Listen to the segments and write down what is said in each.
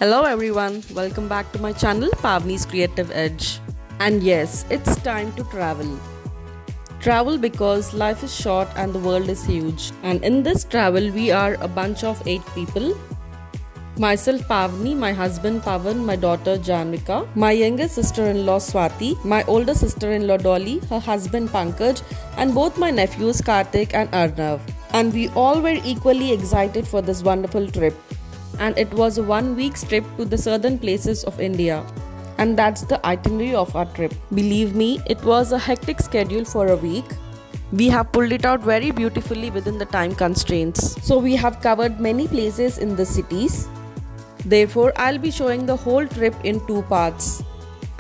Hello everyone, welcome back to my channel Pavni's Creative Edge. And yes, it's time to travel. Travel because life is short and the world is huge. And in this travel, we are a bunch of 8 people. Myself Pavni, my husband Pavan, my daughter Janvika, my younger sister-in-law Swati, my older sister-in-law Dolly, her husband Pankaj, and both my nephews Kartik and Arnav. And we all were equally excited for this wonderful trip. And it was a 1-week trip to the southern places of India. And that's the itinerary of our trip. Believe me, it was a hectic schedule for a week. We have pulled it out very beautifully within the time constraints. So we have covered many places in the cities. Therefore, I'll be showing the whole trip in 2 parts.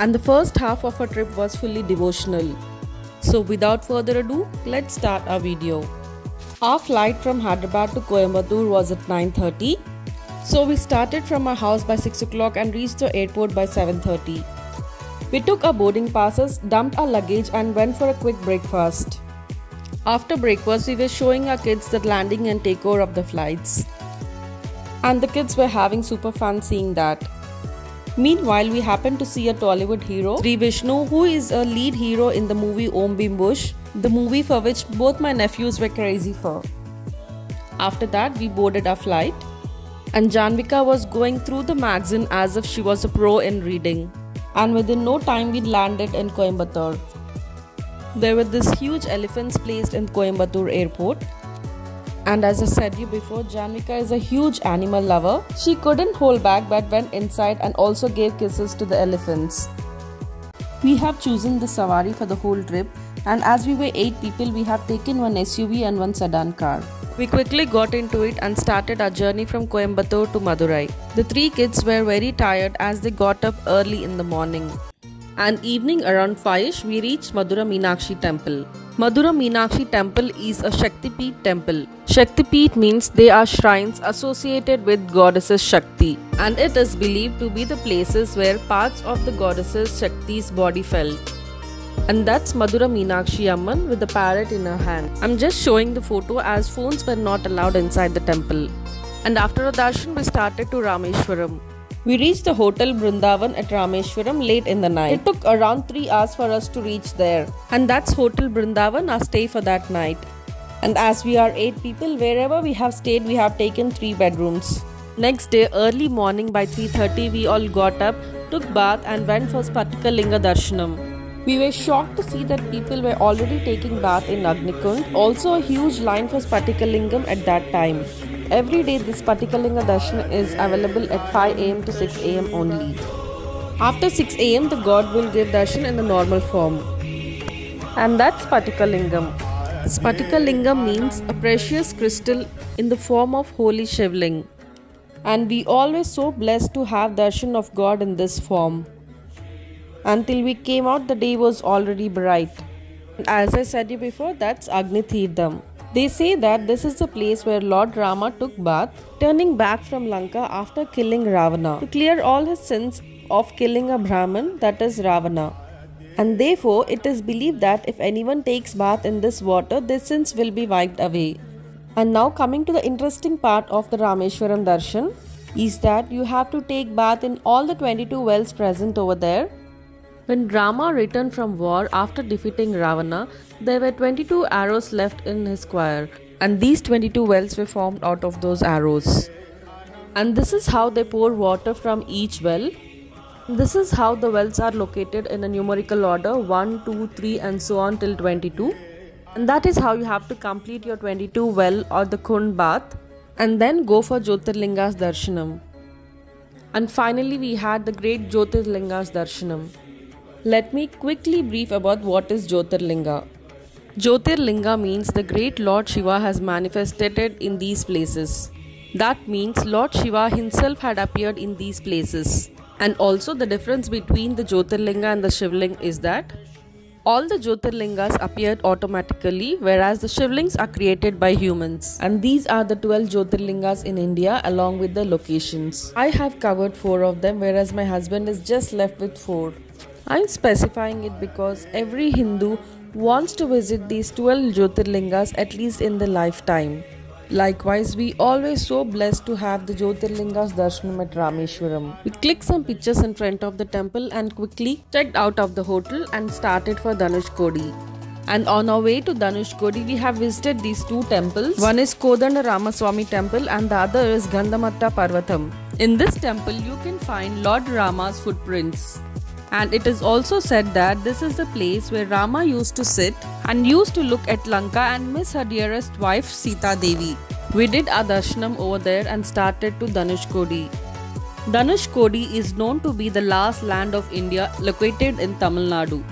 And the first half of our trip was fully devotional. So without further ado, let's start our video. Our flight from Hyderabad to Coimbatore was at 9:30. So we started from our house by 6 o'clock and reached the airport by 7:30. We took our boarding passes, dumped our luggage and went for a quick breakfast. After breakfast, we were showing our kids the landing and takeover of the flights. And the kids were having super fun seeing that. Meanwhile, we happened to see a Tollywood hero, Sri Vishnu, who is a lead hero in the movie Om Bim Bush, the movie for which both my nephews were crazy for. After that, we boarded our flight. And Janvika was going through the magazine as if she was a pro in reading. And within no time we landed in Coimbatore. There were these huge elephants placed in Coimbatore airport. And as I said you before, Janvika is a huge animal lover. She couldn't hold back but went inside and also gave kisses to the elephants. We have chosen the safari for the whole trip. And as we were 8 people, we have taken one SUV and one sedan car. We quickly got into it and started our journey from Coimbatore to Madurai. The 3 kids were very tired as they got up early in the morning. And evening around 5ish, we reached Madura Meenakshi temple. Madura Meenakshi temple is a Shaktipeeth temple. Shaktipeeth means they are shrines associated with goddesses Shakti. And it is believed to be the places where parts of the goddesses Shakti's body felt. And that's Madura Meenakshi Amman with the parrot in her hand. I'm just showing the photo as phones were not allowed inside the temple. And after a darshan, we started to Rameshwaram. We reached the hotel Brindavan at Rameshwaram late in the night. It took around 3 hours for us to reach there. And that's Hotel Brindavan, our stay for that night. And as we are 8 people, wherever we have stayed, we have taken 3 bedrooms. Next day, early morning by 3:30, we all got up, took bath and went for Spatika Linga Darshanam. We were shocked to see that people were already taking bath in Agnikund. Also a huge line for Spatika Lingam at that time. Every day this Spatika Linga Darshan is available at 5 am to 6 am only. After 6 am the god will give darshan in the normal form. And that's Spatika Lingam. Spatika Lingam means a precious crystal in the form of holy Shivling. And we all were so blessed to have darshan of God in this form. Until we came out, the day was already bright. As I said you before, that's Agni Teerdham. They say that this is the place where Lord Rama took bath, turning back from Lanka after killing Ravana, to clear all his sins of killing a Brahmin, that is Ravana. And therefore, it is believed that if anyone takes bath in this water, their sins will be wiped away. And now coming to the interesting part of the Rameshwaram Darshan, is that you have to take bath in all the 22 wells present over there. When Rama returned from war after defeating Ravana, there were 22 arrows left in his quiver, and these 22 wells were formed out of those arrows. And this is how they pour water from each well. This is how the wells are located in a numerical order 1, 2, 3 and so on till 22. And that is how you have to complete your 22 well or the Kund bath and then go for Jyotirlinga's Darshanam. And finally we had the great Jyotirlinga's Darshanam. Let me quickly brief about what is Jyotirlinga. Jyotirlinga means the great Lord Shiva has manifested in these places. That means Lord Shiva himself had appeared in these places. And also the difference between the Jyotirlinga and the Shivling is that all the Jyotirlingas appeared automatically, whereas the Shivlings are created by humans. And these are the 12 Jyotirlingas in India along with the locations. I have covered 4 of them, whereas my husband is just left with 4. I'm specifying it because every Hindu wants to visit these 12 Jyotirlingas at least in their lifetime. Likewise, we always so blessed to have the Jyotirlingas Darshanam at Rameshwaram. We clicked some pictures in front of the temple and quickly checked out of the hotel and started for Dhanushkodi. And on our way to Dhanushkodi, we have visited these two temples. One is Kodanda Ramaswamy temple and the other is Gandhamatta Parvatam. In this temple, you can find Lord Rama's footprints. And it is also said that this is the place where Rama used to sit and used to look at Lanka and miss her dearest wife Sita Devi. We did our darshanam over there and started to Dhanushkodi. Dhanushkodi is known to be the last land of India located in Tamil Nadu.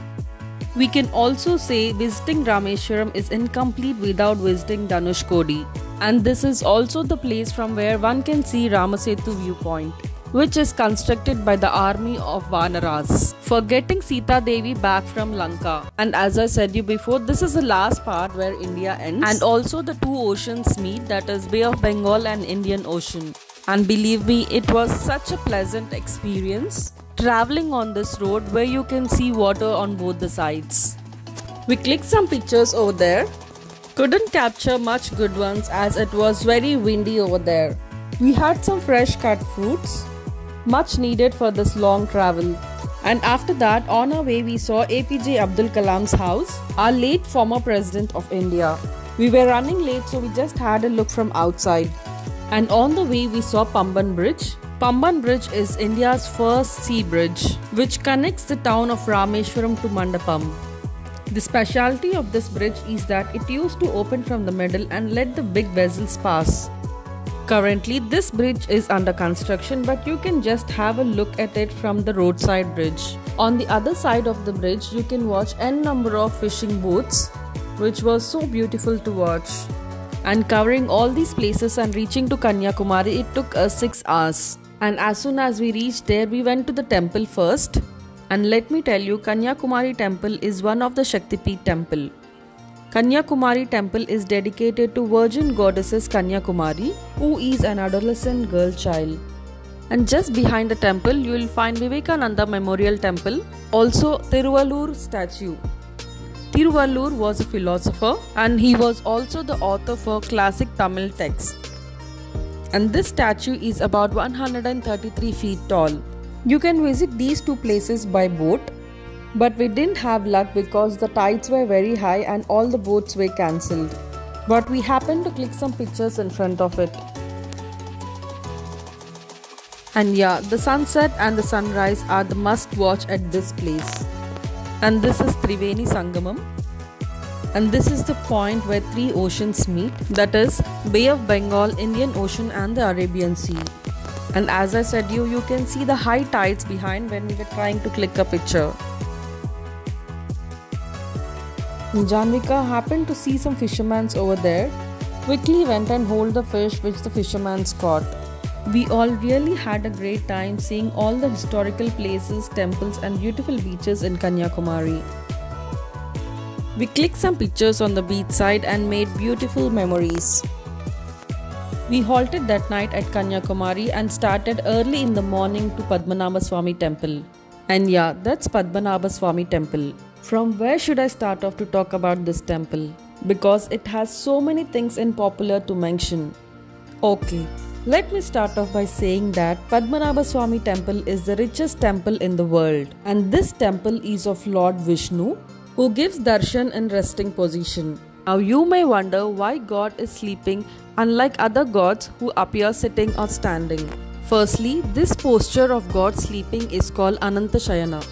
We can also say visiting Rameshwaram is incomplete without visiting Dhanushkodi. And this is also the place from where one can see Ramasetu viewpoint, which is constructed by the army of Vanaras for getting Sita Devi back from Lanka. And as I said you before, this is the last part where India ends and also the two oceans meet, that is Bay of Bengal and Indian Ocean. And believe me, it was such a pleasant experience traveling on this road where you can see water on both the sides. We clicked some pictures over there. Couldn't capture much good ones as it was very windy over there. We had some fresh cut fruits, much needed for this long travel. And after that, on our way we saw APJ Abdul Kalam's house, our late former president of India. We were running late, so we just had a look from outside. And on the way we saw Pamban Bridge. Pamban Bridge is India's first sea bridge, which connects the town of Rameshwaram to Mandapam. The specialty of this bridge is that it used to open from the middle and let the big vessels pass. Currently, this bridge is under construction, but you can just have a look at it from the roadside bridge. On the other side of the bridge, you can watch n number of fishing boats, which was so beautiful to watch. And covering all these places and reaching to Kanyakumari, it took us 6 hours. And as soon as we reached there, we went to the temple first. And let me tell you, Kanyakumari temple is one of the Shaktipeeth temple. Kanyakumari temple is dedicated to Virgin Goddesses Kanyakumari, who is an adolescent girl child. And just behind the temple, you will find Vivekananda Memorial Temple, also Tiruvallur statue. Tiruvallur was a philosopher and he was also the author for classic Tamil texts. And this statue is about 133 feet tall. You can visit these two places by boat, but we didn't have luck because the tides were very high and all the boats were cancelled. But we happened to click some pictures in front of it. And yeah, the sunset and the sunrise are the must watch at this place. And this is Triveni Sangamam. And this is the point where three oceans meet, that is Bay of Bengal, Indian Ocean and the Arabian Sea. And as I said you can see the high tides behind when we were trying to click a picture. Janvika happened to see some fishermen over there, quickly went and hold the fish which the fishermen caught. We all really had a great time seeing all the historical places, temples and beautiful beaches in Kanyakumari. We clicked some pictures on the beach side and made beautiful memories. We halted that night at Kanyakumari and started early in the morning to Padmanabha Swami temple. And yeah, that's Padmanabha Swami temple. From where should I start off to talk about this temple? Because it has so many things in popular to mention. Okay, let me start off by saying that Padmanabha Swami temple is the richest temple in the world. And this temple is of Lord Vishnu, who gives darshan in resting position. Now you may wonder why God is sleeping unlike other gods who appear sitting or standing. Firstly, this posture of God sleeping is called Ananta Shayana,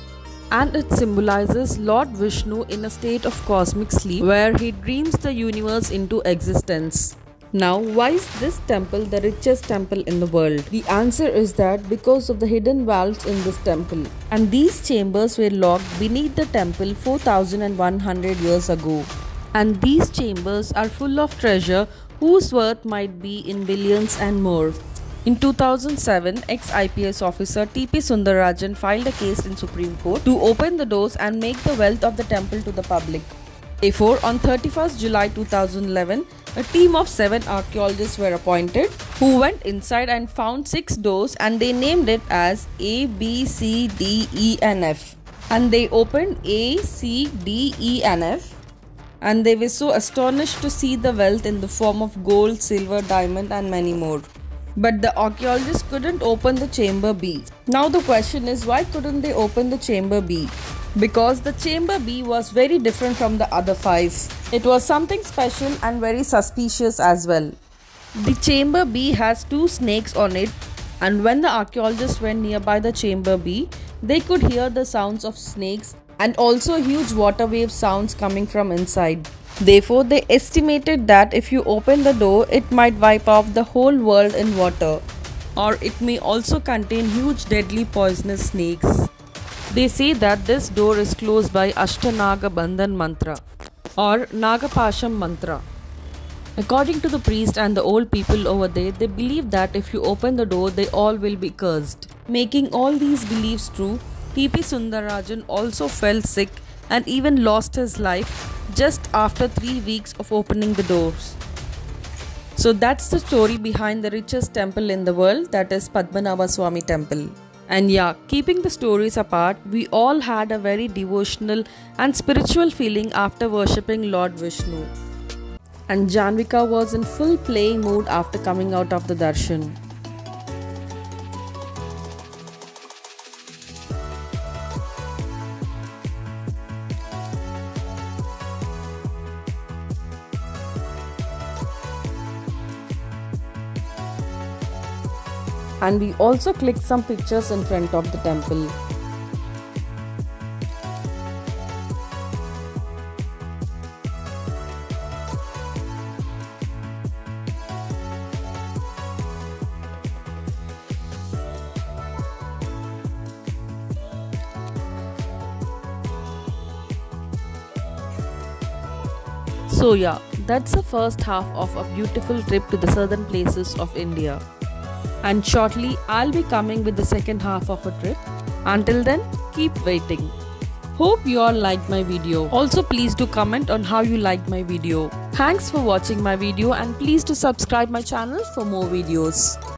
and it symbolizes Lord Vishnu in a state of cosmic sleep where he dreams the universe into existence. Now, why is this temple the richest temple in the world? The answer is that because of the hidden valves in this temple. And these chambers were locked beneath the temple 4100 years ago. And these chambers are full of treasure whose worth might be in billions and more. In 2007, ex-IPS officer T.P. Sundarajan filed a case in Supreme Court to open the doors and make the wealth of the temple to the public. Therefore, on 31st July 2011, a team of 7 archaeologists were appointed who went inside and found 6 doors and they named it as A, B, C, D, E and F. And they opened A, C, D, E and F and they were so astonished to see the wealth in the form of gold, silver, diamond, and many more. But the archaeologists couldn't open the chamber B. Now the question is, why couldn't they open the chamber B? Because the chamber B was very different from the other 5. It was something special and very suspicious as well. The chamber B has 2 snakes on it, and when the archaeologists went nearby the chamber B, they could hear the sounds of snakes and also huge water wave sounds coming from inside. Therefore, they estimated that if you open the door, it might wipe off the whole world in water, or it may also contain huge deadly poisonous snakes. They say that this door is closed by Ashtanaga Bandhan mantra or Nagapasham mantra. According to the priest and the old people over there, they believe that if you open the door, they all will be cursed. Making all these beliefs true, T.P. Sundararajan also fell sick and even lost his life just after 3 weeks of opening the doors. So that's the story behind the richest temple in the world, that is Padmanabha Swami Temple. And yeah, keeping the stories apart, we all had a very devotional and spiritual feeling after worshipping Lord Vishnu. And Janvika was in full playing mood after coming out of the darshan. And we also clicked some pictures in front of the temple. So yeah, that's the first half of a beautiful trip to the southern places of India. And shortly, I'll be coming with the second half of a trip. Until then, keep waiting. Hope you all liked my video. Also, please do comment on how you liked my video. Thanks for watching my video and please do subscribe my channel for more videos.